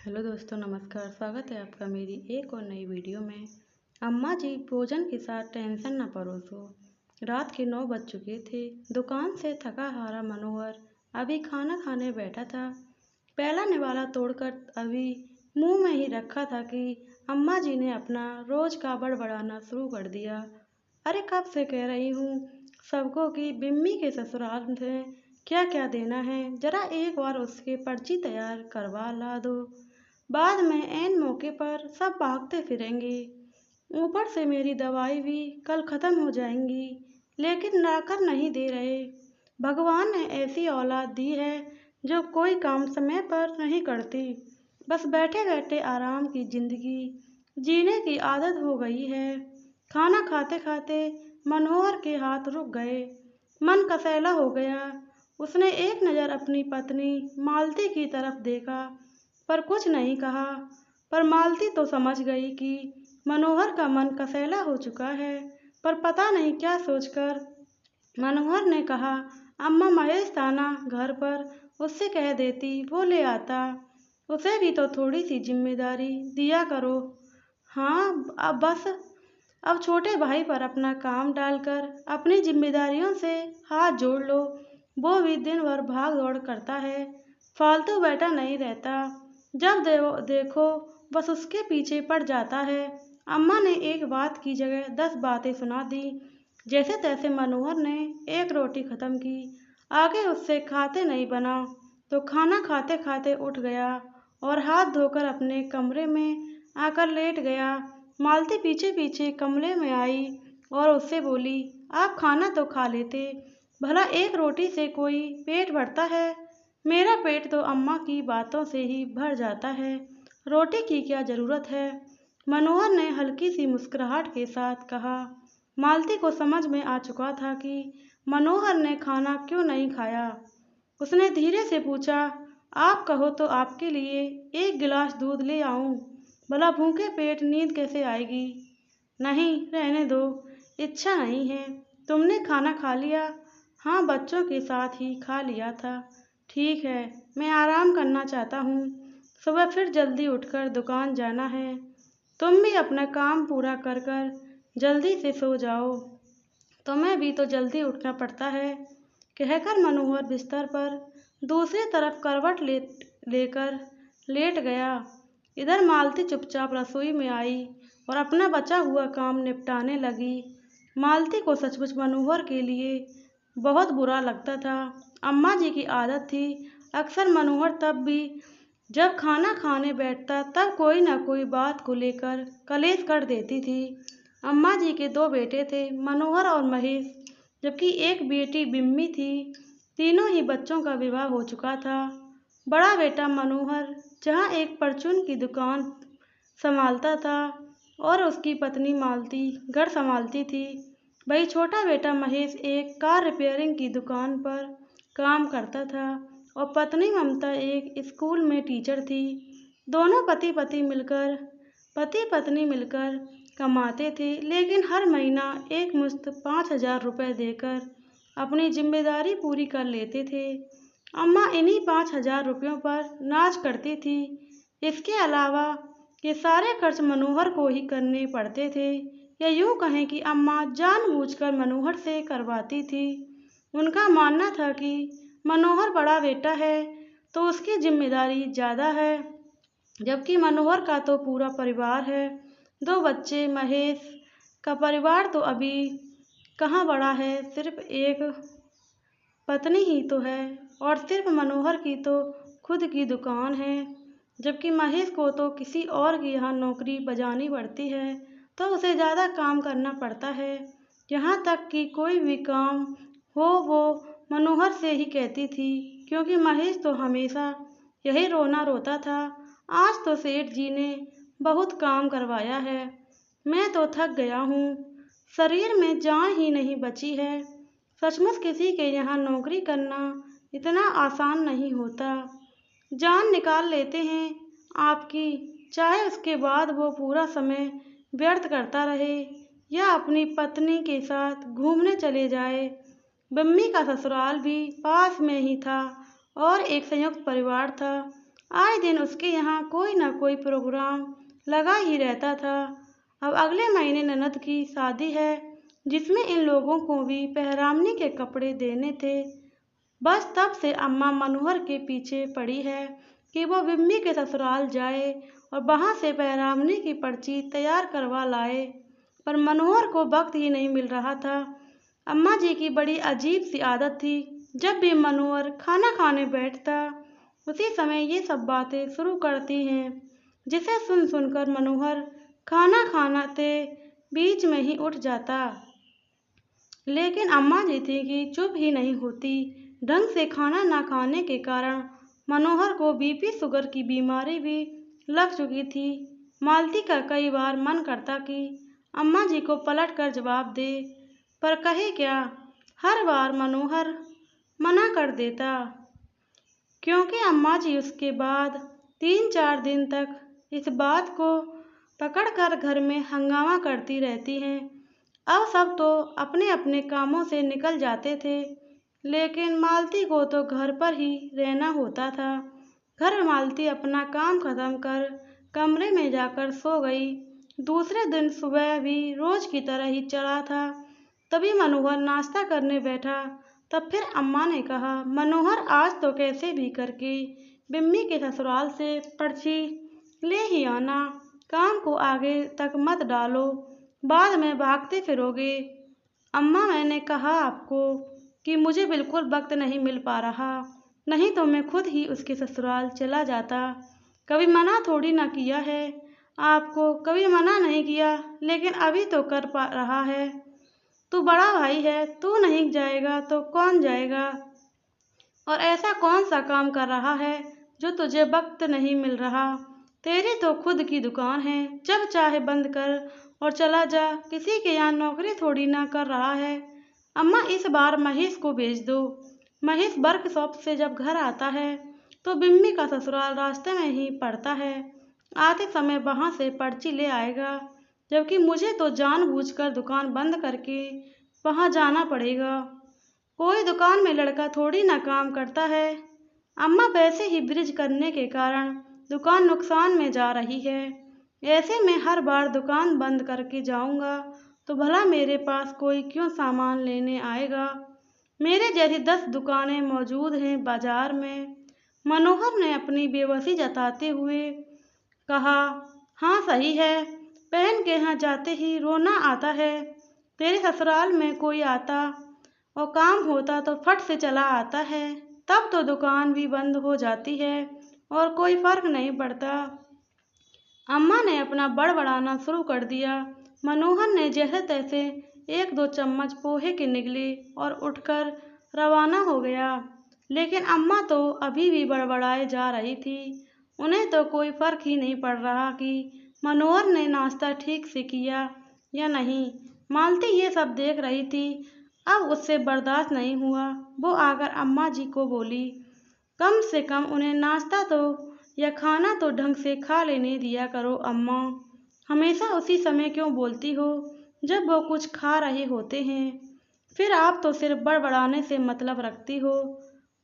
Hello दोस्तों, नमस्कार। स्वागत है आपका मेरी एक और नई वीडियो में। अम्मा जी, भोजन के साथ टेंशन न परोसो। रात के 9 बज चुके थे। दुकान से थका हारा मनोहर अभी खाना खाने बैठा था। पहला निवाला तोड़कर अभी मुंह में ही रखा था कि अम्मा जी ने अपना रोज का बड़बड़ाना शुरू कर दिया। अरे कब से कह रही हूँ सबको कि बिम्मी के ससुराल से क्या क्या देना है, जरा एक बार उसकी पर्ची तैयार करवा ला दो। बाद में ऐन मौके पर सब भागते फिरेंगे। ऊपर से मेरी दवाई भी कल ख़त्म हो जाएंगी, लेकिन लाकर नहीं दे रहे। भगवान ने ऐसी औलाद दी है जो कोई काम समय पर नहीं करती, बस बैठे बैठे आराम की ज़िंदगी जीने की आदत हो गई है। खाना खाते खाते मनोहर के हाथ रुक गए। मन कसैला हो गया। उसने एक नज़र अपनी पत्नी मालती की तरफ देखा, पर कुछ नहीं कहा। पर मालती तो समझ गई कि मनोहर का मन कसैला हो चुका है, पर पता नहीं क्या सोचकर मनोहर ने कहा, अम्मा महेश था ना घर पर, उससे कह देती वो ले आता। उसे भी तो थोड़ी सी जिम्मेदारी दिया करो। हाँ, अब बस अब छोटे भाई पर अपना काम डालकर अपनी जिम्मेदारियों से हाथ जोड़ लो। वो भी दिन भर भाग दौड़ करता है, फालतू बैठा नहीं रहता। जब देखो बस उसके पीछे पड़ जाता है। अम्मा ने एक बात की जगह 10 बातें सुना दी। जैसे तैसे मनोहर ने एक रोटी खत्म की। आगे उससे खाते नहीं बना तो खाना खाते खाते उठ गया और हाथ धोकर अपने कमरे में आकर लेट गया। मालती पीछे पीछे कमरे में आई और उससे बोली, आप खाना तो खा लेते, भला एक रोटी से कोई पेट भरता है? मेरा पेट तो अम्मा की बातों से ही भर जाता है, रोटी की क्या ज़रूरत है? मनोहर ने हल्की सी मुस्कुराहट के साथ कहा। मालती को समझ में आ चुका था कि मनोहर ने खाना क्यों नहीं खाया। उसने धीरे से पूछा, आप कहो तो आपके लिए एक गिलास दूध ले आऊं? भला भूखे पेट नींद कैसे आएगी? नहीं, रहने दो, इच्छा नहीं है। तुमने खाना खा लिया? हाँ, बच्चों के साथ ही खा लिया था। ठीक है, मैं आराम करना चाहता हूँ। सुबह फिर जल्दी उठकर दुकान जाना है। तुम भी अपना काम पूरा कर कर जल्दी से सो जाओ। तुम्हें भी तो जल्दी उठना पड़ता है। कहकर मनोहर बिस्तर पर दूसरी तरफ करवट लेकर लेट गया। इधर मालती चुपचाप रसोई में आई और अपना बचा हुआ काम निपटाने लगी। मालती को सचमुच मनोहर के लिए बहुत बुरा लगता था। अम्मा जी की आदत थी, अक्सर मनोहर तब भी जब खाना खाने बैठता तब कोई न कोई बात को लेकर कलेश कर देती थी। अम्मा जी के 2 बेटे थे, मनोहर और महेश, जबकि एक बेटी बिम्मी थी। तीनों ही बच्चों का विवाह हो चुका था। बड़ा बेटा मनोहर जहाँ एक परचून की दुकान संभालता था और उसकी पत्नी मालती घर संभालती थी, वही छोटा बेटा महेश एक कार रिपेयरिंग की दुकान पर काम करता था और पत्नी ममता एक स्कूल में टीचर थी। दोनों पति पत्नी मिलकर कमाते थे, लेकिन हर महीना एक मुश्त 5,000 रुपये देकर अपनी जिम्मेदारी पूरी कर लेते थे। अम्मा इन्हीं 5,000 रुपयों पर नाज करती थी। इसके अलावा ये सारे खर्च मनोहर को ही करने पड़ते थे, या यूँ कहें कि अम्मा जानबूझकर मनोहर से करवाती थी। उनका मानना था कि मनोहर बड़ा बेटा है तो उसकी जिम्मेदारी ज़्यादा है, जबकि मनोहर का तो पूरा परिवार है। 2 बच्चे, महेश का परिवार तो अभी कहाँ बड़ा है, सिर्फ एक पत्नी ही तो है और सिर्फ मनोहर की तो खुद की दुकान है, जबकि महेश को तो किसी और के यहाँ नौकरी बजानी पड़ती है तो उसे ज़्यादा काम करना पड़ता है। यहाँ तक कि कोई भी काम हो वो मनोहर से ही कहती थी, क्योंकि महेश तो हमेशा यही रोना रोता था। आज तो सेठ जी ने बहुत काम करवाया है, मैं तो थक गया हूँ, शरीर में जान ही नहीं बची है। सचमुच किसी के यहाँ नौकरी करना इतना आसान नहीं होता। जान निकाल लेते हैं आपकी, चाहे उसके बाद वो पूरा समय व्यर्थ करता रहे या अपनी पत्नी के साथ घूमने चले जाए। बम्मी का ससुराल भी पास में ही था और एक संयुक्त परिवार था। आए दिन उसके यहाँ कोई न कोई प्रोग्राम लगा ही रहता था। अब अगले महीने ननद की शादी है, जिसमें इन लोगों को भी पहरामनी के कपड़े देने थे। बस तब से अम्मा मनोहर के पीछे पड़ी है कि वो बिम्मी के ससुराल जाए और वहाँ से पहरामनी की पर्ची तैयार करवा लाए, पर मनोहर को वक्त ही नहीं मिल रहा था। अम्मा जी की बड़ी अजीब सी आदत थी, जब भी मनोहर खाना खाने बैठता उसी समय ये सब बातें शुरू करती हैं, जिसे सुन सुनकर मनोहर खाना खाते बीच में ही उठ जाता। लेकिन अम्मा जी थी कि चुप ही नहीं होती। ढंग से खाना न खाने के कारण मनोहर को बीपी शुगर की बीमारी भी लग चुकी थी। मालती का कई बार मन करता कि अम्मा जी को पलट कर जवाब दे, पर कहे क्या। हर बार मनोहर मना कर देता, क्योंकि अम्मा जी उसके बाद 3-4 दिन तक इस बात को पकड़कर घर में हंगामा करती रहती हैं। अब सब तो अपने अपने कामों से निकल जाते थे, लेकिन मालती को तो घर पर ही रहना होता था। घर मालती अपना काम खत्म कर कमरे में जाकर सो गई। दूसरे दिन सुबह भी रोज की तरह ही चला था। तभी मनोहर नाश्ता करने बैठा। तब फिर अम्मा ने कहा, मनोहर आज तो कैसे भी करके बिम्मी के ससुराल से पर्ची ले ही आना। काम को आगे तक मत डालो, बाद में भागते फिरोगे। अम्मा, मैंने कहा आपको कि मुझे बिल्कुल वक्त नहीं मिल पा रहा, नहीं तो मैं खुद ही उसके ससुराल चला जाता। कभी मना थोड़ी ना किया है आपको, कभी मना नहीं किया, लेकिन अभी तो कर पा रहा है। तू बड़ा भाई है, तू नहीं जाएगा तो कौन जाएगा? और ऐसा कौन सा काम कर रहा है जो तुझे वक्त नहीं मिल रहा? तेरी तो खुद की दुकान है, जब चाहे बंद कर और चला जा। किसी के यहाँ नौकरी थोड़ी ना कर रहा है। अम्मा, इस बार महेश को भेज दो। महेश वर्कशॉप से जब घर आता है तो बिम्मी का ससुराल रास्ते में ही पड़ता है। आते समय वहाँ से पर्ची ले आएगा, जबकि मुझे तो जानबूझकर दुकान बंद करके वहाँ जाना पड़ेगा। कोई दुकान में लड़का थोड़ी ना काम करता है। अम्मा, वैसे ही ब्रिज करने के कारण दुकान नुकसान में जा रही है। ऐसे में हर बार दुकान बंद करके जाऊंगा तो भला मेरे पास कोई क्यों सामान लेने आएगा? मेरे जैसी 10 दुकानें मौजूद हैं बाजार में। मनोहर ने अपनी बेबसी जताते हुए कहा। हाँ सही है, बहन के यहाँ जाते ही रोना आता है। तेरे ससुराल में कोई आता और काम होता तो फट से चला आता है, तब तो दुकान भी बंद हो जाती है और कोई फर्क नहीं पड़ता। अम्मा ने अपना बड़बड़ाना शुरू कर दिया। मनोहर ने जैसे तैसे 1-2 चम्मच पोहे के निगले और उठकर रवाना हो गया। लेकिन अम्मा तो अभी भी बड़बड़ाए जा रही थी। उन्हें तो कोई फर्क ही नहीं पड़ रहा कि मनोहर ने नाश्ता ठीक से किया या नहीं। मालती ये सब देख रही थी। अब उससे बर्दाश्त नहीं हुआ। वो आकर अम्मा जी को बोली, कम से कम उन्हें नाश्ता तो या खाना तो ढंग से खा लेने दिया करो अम्मा। हमेशा उसी समय क्यों बोलती हो जब वो कुछ खा रहे होते हैं? फिर आप तो सिर्फ बड़बड़ाने से मतलब रखती हो।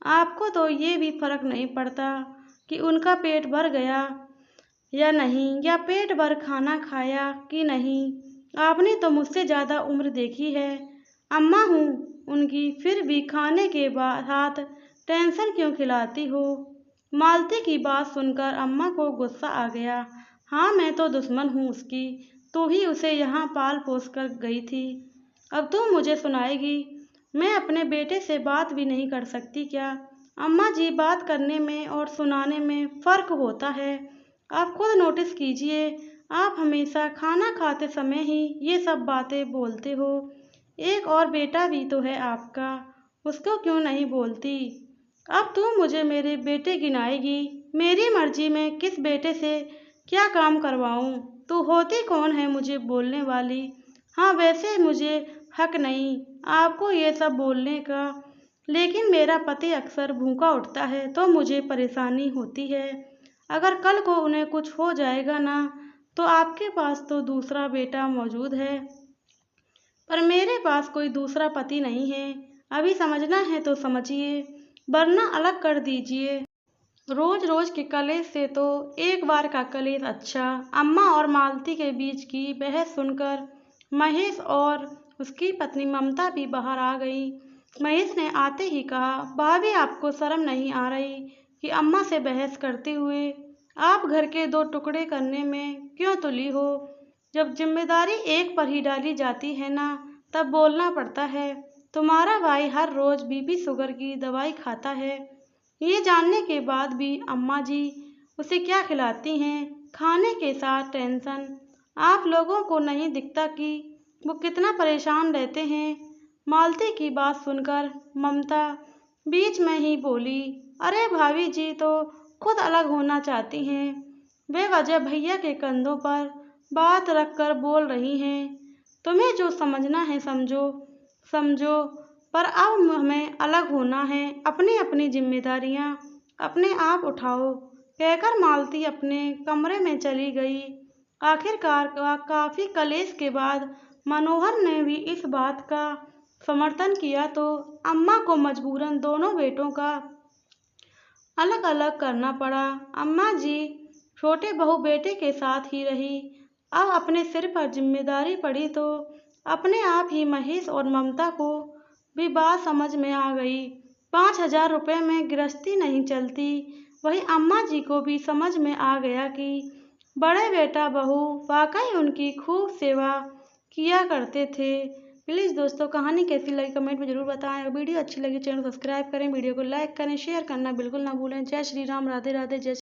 आपको तो ये भी फर्क नहीं पड़ता कि उनका पेट भर गया या नहीं, या पेट भर खाना खाया कि नहीं। आपने तो मुझसे ज़्यादा उम्र देखी है, अम्मा हूँ उनकी, फिर भी खाने के साथ टेंशन क्यों खिलाती हो? मालती की बात सुनकर अम्मा को गुस्सा आ गया। हाँ, मैं तो दुश्मन हूँ उसकी, तू ही उसे यहाँ पाल पोस कर गई थी, अब तू मुझे सुनाएगी? मैं अपने बेटे से बात भी नहीं कर सकती क्या? अम्मा जी, बात करने में और सुनाने में फ़र्क होता है। आप खुद नोटिस कीजिए, आप हमेशा खाना खाते समय ही ये सब बातें बोलते हो। एक और बेटा भी तो है आपका, उसको क्यों नहीं बोलती? अब तू मुझे मेरे बेटे गिनाएगी? मेरी मर्जी में किस बेटे से क्या काम करवाऊँ? तू होती कौन है मुझे बोलने वाली? हाँ, वैसे मुझे हक नहीं आपको ये सब बोलने का, लेकिन मेरा पति अक्सर भूखा उठता है तो मुझे परेशानी होती है। अगर कल को उन्हें कुछ हो जाएगा ना, तो आपके पास तो दूसरा बेटा मौजूद है, पर मेरे पास कोई दूसरा पति नहीं है। अभी समझना है तो समझिए, वरना अलग कर दीजिए। रोज रोज के कलेश से तो एक बार का कलेश अच्छा। अम्मा और मालती के बीच की बहस सुनकर महेश और उसकी पत्नी ममता भी बाहर आ गई। महेश ने आते ही कहा, भाभी आपको शर्म नहीं आ रही कि अम्मा से बहस करते हुए आप घर के दो टुकड़े करने में क्यों तुली हो। जब जिम्मेदारी एक पर ही डाली जाती है ना, तब बोलना पड़ता है। तुम्हारा भाई हर रोज बीपी शुगर की दवाई खाता है, ये जानने के बाद भी अम्मा जी उसे क्या खिलाती हैं। खाने के साथ टेंशन आप लोगों को नहीं दिखता कि वो कितना परेशान रहते हैं। मालती की बात सुनकर ममता बीच में ही बोली, अरे भाभी जी तो खुद अलग होना चाहती हैं, बेवजह भैया के कंधों पर बात रखकर बोल रही हैं। तुम्हें जो समझना है समझो समझो, पर अब हमें अलग होना है। अपनी अपनी जिम्मेदारियां अपने आप उठाओ, कहकर मालती अपने कमरे में चली गई। आखिरकार काफी कलेश के बाद मनोहर ने भी इस बात का समर्थन किया तो अम्मा को मजबूरन दोनों बेटों का अलग अलग करना पड़ा। अम्मा जी छोटे बहू बेटे के साथ ही रही। अब अपने सिर पर जिम्मेदारी पड़ी तो अपने आप ही महेश और ममता को भी बात समझ में आ गई। 5,000 रुपये में गृहस्थी नहीं चलती। वही अम्मा जी को भी समझ में आ गया कि बड़े बेटा बहू वाकई उनकी खूब सेवा किया करते थे। प्लीज़ दोस्तों, कहानी कैसी लगी कमेंट में ज़रूर बताएं। वीडियो अच्छी लगी चैनल सब्सक्राइब करें, वीडियो को लाइक करें, शेयर करना बिल्कुल ना भूलें। जय श्री राम, राधे राधे, जय